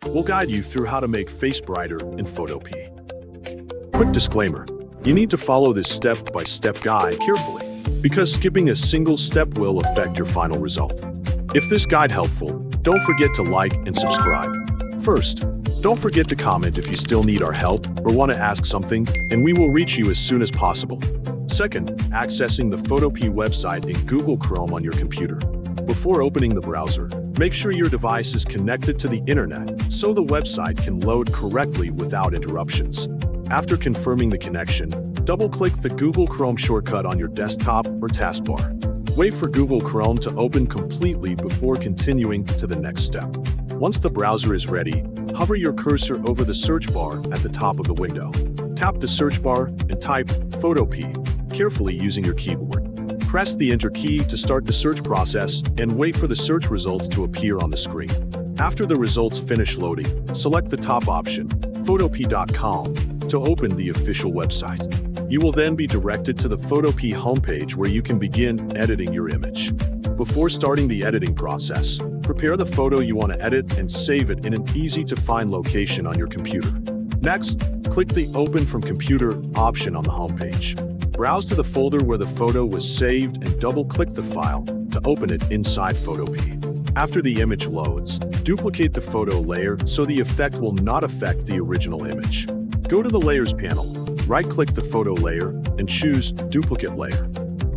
we'll guide you through how to make face brighter in Photopea. Quick disclaimer, you need to follow this step-by-step guide carefully, because skipping a single step will affect your final result. If this guide helpful, don't forget to like and subscribe. First, don't forget to comment if you still need our help or want to ask something, and we will reach you as soon as possible. Second, accessing the Photopea website in Google Chrome on your computer. Before opening the browser, make sure your device is connected to the internet so the website can load correctly without interruptions. After confirming the connection, double-click the Google Chrome shortcut on your desktop or taskbar. Wait for Google Chrome to open completely before continuing to the next step. Once the browser is ready, hover your cursor over the search bar at the top of the window. Tap the search bar and type Photopea carefully using your keyboard. Press the Enter key to start the search process and wait for the search results to appear on the screen. After the results finish loading, select the top option, 𝗡𝗘𝗘𝗗𝗏, to open the official website. You will then be directed to the Photopea homepage where you can begin editing your image. Before starting the editing process, prepare the photo you want to edit and save it in an easy-to-find location on your computer. Next, click the Open from Computer option on the homepage. Browse to the folder where the photo was saved and double-click the file to open it inside Photopea. After the image loads, duplicate the photo layer so the effect will not affect the original image. Go to the Layers panel, right-click the photo layer, and choose Duplicate Layer.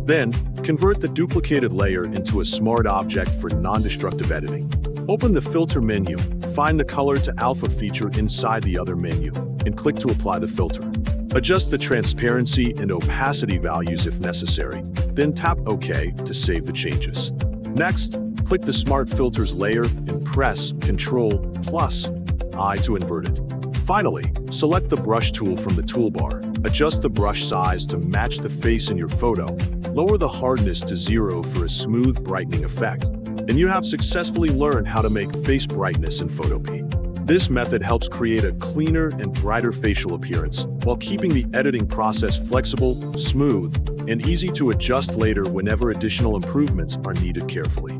Then, convert the duplicated layer into a smart object for non-destructive editing. Open the Filter menu, find the Color to Alpha feature inside the Other menu, and click to apply the filter. Adjust the transparency and opacity values if necessary, then tap OK to save the changes. Next, click the Smart Filters layer and press Ctrl+I to invert it. Finally, select the Brush tool from the toolbar. Adjust the brush size to match the face in your photo. Lower the hardness to 0 for a smooth brightening effect. And you have successfully learned how to make face brightness in Photopea. This method helps create a cleaner and brighter facial appearance while keeping the editing process flexible, smooth, and easy to adjust later whenever additional improvements are needed carefully.